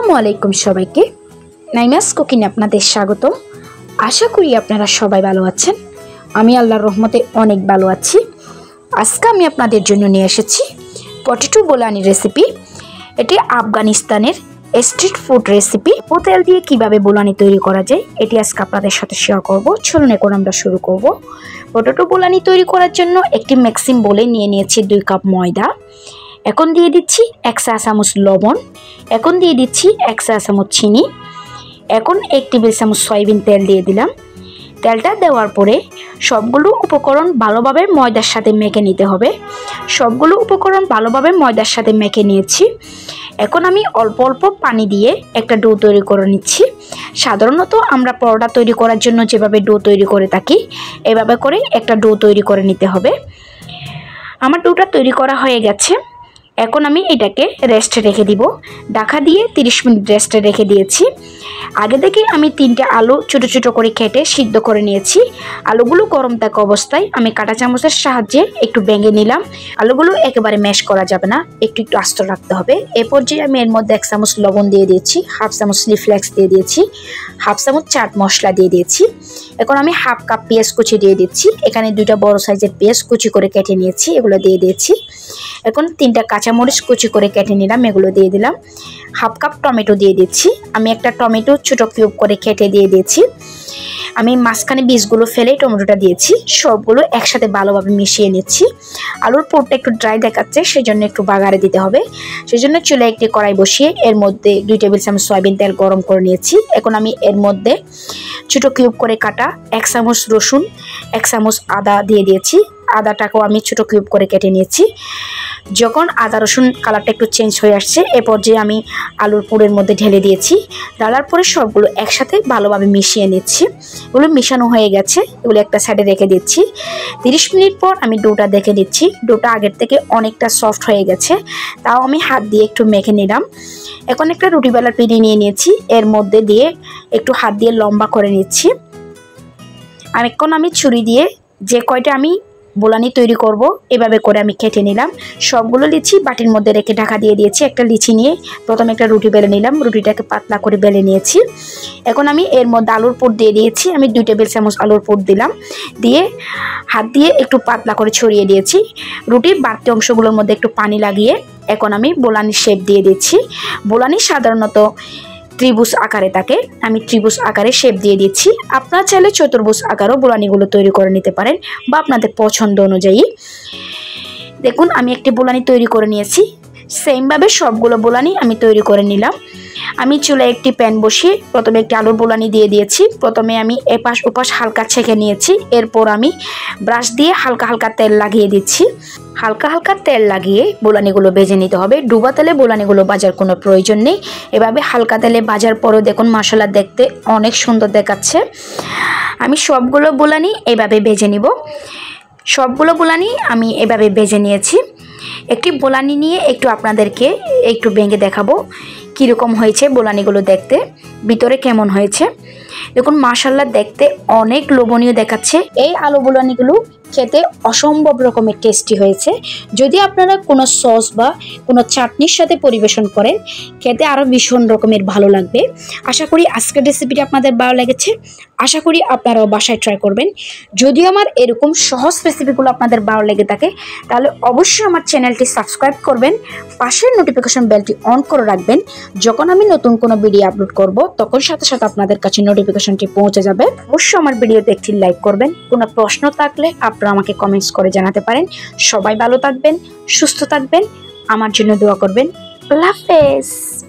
আসসালামু আলাইকুম সবাইকে। নাইমাস কুকিং আপনাদের স্বাগত। আশা করি আপনারা সবাই ভালো আছেন। আমি আল্লাহর রহমতে অনেক ভালো আছি। আজকে আমি আপনাদের জন্য নিয়ে এসেছি পটেটো বোলানি রেসিপি। এটি আফগানিস্তানের স্ট্রিট ফুড রেসিপি। তেল দিয়ে কিভাবে বোলানি তৈরি করা যায় এটি আজকে আপনাদের সাথে শেয়ার করব। চলুন এখন আমরা শুরু করব। পটেটো বোলানি তৈরি করার জন্য একটি মিক্সিং বোলে নিয়ে নিয়েছি 2 কাপ ময়দা। এখন দিয়ে দিচ্ছি 1 চা চামচ লবণ। এখন দিয়ে দিচ্ছি 1 চা চামচ চিনি। এখন 1 টেবিল চামচ সয়াবিন তেল দিয়ে দিলাম। তেলটা দেওয়ার পরে সবগুলো উপকরণ ভালোভাবে ময়দার সাথে মেখে নিতে হবে। সবগুলো উপকরণ ভালোভাবে ময়দার সাথে মেখে নিয়েছি। এখন আমি অল্প অল্প পানি দিয়ে একটা ডো তৈরি করে নিচ্ছি। সাধারণত আমরা পরোটা তৈরি করার জন্য যেভাবে ডো তৈরি করে থাকি এভাবে করে একটা ডো তৈরি করে নিতে হবে। আমার ডোটা তৈরি করা হয়ে গেছে। এখন আমি এটাকে রেস্টে রেখে দিব। ঢাকা দিয়ে 30 মিনিট রেস্টে রেখে দিয়েছি। আগে থেকে আমি 3টে আলু ছোট ছোট করে কেটে সিদ্ধ করে নিয়েছি। আলুগুলো গরম থাকা অবস্থায় আমি কাঁটা চামচের সাহায্যে একটু ভেঙে নিলাম। আলুগুলো একেবারে ম্যাশ করা যাবে না, একটু একটু আস্ত রাখতে হবে। এ পর্যায়ে আমি এর মধ্যে 1 চামচ লবণ দিয়ে দিয়েছি, 1/2 চামচ চিলি ফ্লেক্স দিয়ে দিয়েছি, 1/2 চামচ চাট মশলা দিয়ে দিয়েছি। এখন আমি 1/2 কাপ পেঁয়াজ কুচি দিয়ে দিচ্ছি। এখানে 2টা বড় সাইজের পেঁয়াজ কুচি করে কেটে নিয়েছি, এগুলো দিয়ে দিয়েছি। এখন 3টা কাঁচামরিচ কুচি করে কেটে নিলাম, এগুলো দিয়ে দিলাম। 1/2 কাপ টমেটো দিয়ে দিচ্ছি। আমি একটা টমেটো ছোট কিউব করে কেটে দিয়ে দিয়েছি। আমি মাঝখানে বীজগুলো ফেলে টমেটোটা দিয়েছি। সবগুলো একসাথে ভালোভাবে মিশিয়ে নিচ্ছি। আলুর পুরটা একটু ড্রাই দেখাচ্ছে, সেজন্য একটু বাগারে দিতে হবে। সেজন্য চুলায় একটি কড়াই বসিয়ে এর মধ্যে 2 টেবিল চামচ সয়াবিন তেল গরম করে নিয়েছি। এখন আমি এর মধ্যে ছোট কিউব করে কাটা 1 চামচ রসুন, 1 চামচ আদা দিয়ে দিয়েছি। আদাটাকেও আমি ছোট কিউব করে কেটে নিয়েছি। যখন আদা রসুন কালারটা একটু চেঞ্জ হয়ে আসছে এ পর্যায়ে আমি আলুর পুরের মধ্যে ঢেলে দিয়েছি। ঢালার পরে সবগুলো একসাথে ভালোভাবে মিশিয়ে নিচ্ছি। এগুলো মিশানো হয়ে গেছে, এগুলো একটা সাইডে রেখে দিচ্ছি। 30 মিনিট পর আমি ডোটা দেখে দিচ্ছি। ডোটা আগের থেকে অনেকটা সফট হয়ে গেছে, তাও আমি হাত দিয়ে একটু মেখে নিলাম। এখন একটা রুটি বেলার পিঁড়ি নিয়ে নিয়েছি, এর মধ্যে দিয়ে একটু হাত দিয়ে লম্বা করে নিচ্ছি। এখন আমি ছুরি দিয়ে যে কয়টা আমি বোলানি তৈরি করব এভাবে করে আমি কেটে নিলাম। সবগুলো লিচি বাটির মধ্যে রেখে ঢাকা দিয়ে দিয়েছি। একটা লিচি নিয়ে প্রথমে একটা রুটি বেলে নিলাম, রুটিটাকে পাতলা করে বেলে নিয়েছি। এখন আমি এর মধ্যে আলুর পুর দিয়ে দিয়েছি। আমি 2 টেবিল চামচ আলুর পুর দিলাম, দিয়ে হাত দিয়ে একটু পাতলা করে ছড়িয়ে দিয়েছি। রুটির বাড়তি অংশগুলোর মধ্যে একটু পানি লাগিয়ে এখন আমি বোলানির শেপ দিয়ে দিচ্ছি। বোলানি সাধারণত ত্রিভুজ আকারে থাকে, আমি ত্রিভুজ আকারে শেপ দিয়ে দিচ্ছি। আপনারা চাইলে চতুর্ভুজ আকারেও বোলানিগুলো তৈরি করে নিতে পারেন বা আপনাদের পছন্দ অনুযায়ী। দেখুন আমি একটি বোলানি তৈরি করে নিয়েছি। সেমভাবে সবগুলো বোলানি আমি তৈরি করে নিলাম। আমি চুলায় একটি প্যান বসিয়ে প্রথমে একটি আলুর বোলানি দিয়ে দিয়েছি। প্রথমে আমি এপাশ ওপাশ হালকা ছেঁকে নিয়েছি। এরপর আমি ব্রাশ দিয়ে হালকা হালকা তেল লাগিয়ে দিচ্ছি। হালকা হালকা তেল লাগিয়ে বোলানিগুলো ভেজে নিতে হবে। ডুবা তেলে বোলানিগুলো ভাজার কোনো প্রয়োজন নেই। এভাবে হালকা তেলে ভাজার পরও দেখুন মাশাআল্লাহ দেখতে অনেক সুন্দর দেখাচ্ছে। আমি সবগুলো বোলানি এভাবে ভেজে নিব। সবগুলো বোলানি আমি এভাবে ভেজে নিয়েছি। একটি বোলানি নিয়ে একটু আপনাদেরকে একটু ভেঙে দেখাবো কীরকম হয়েছে বোলানিগুলো দেখতে, ভিতরে কেমন হয়েছে। দেখুন মাশাআল্লাহ দেখতে অনেক লোভনীয় দেখাচ্ছে। এই আলু বোলানিগুলো খেতে অসম্ভব রকমের টেস্টি হয়েছে। যদি আপনারা কোনো সস বা কোনো চাটনির সাথে পরিবেশন করেন খেতে আরও ভীষণ রকমের ভালো লাগবে। আশা করি আজকের রেসিপিটি আপনাদের ভালো লেগেছে। আশা করি আপনারাও বাসায় ট্রাই করবেন। যদি আমার এরকম সহজ রেসিপিগুলো আপনাদের ভালো লেগে থাকে তাহলে অবশ্যই আমার চ্যানেলটি সাবস্ক্রাইব করবেন, পাশের নোটিফিকেশন বেলটি অন করে রাখবেন। যখন আমি নতুন কোনো ভিডিও আপলোড করব তখন সাথে সাথে আপনাদের কাছে নোটিফিকেশনটি পৌঁছে যাবে। অবশ্যই আমার ভিডিওতে একটি লাইক করবেন। কোনো প্রশ্ন থাকলে আপনারা আমাকে কমেন্টস করে জানাতে পারেন। সবাই ভালো থাকবেন, সুস্থ থাকবেন, আমার জন্য দোয়া করবেন। আল্লাহ হাফেজ।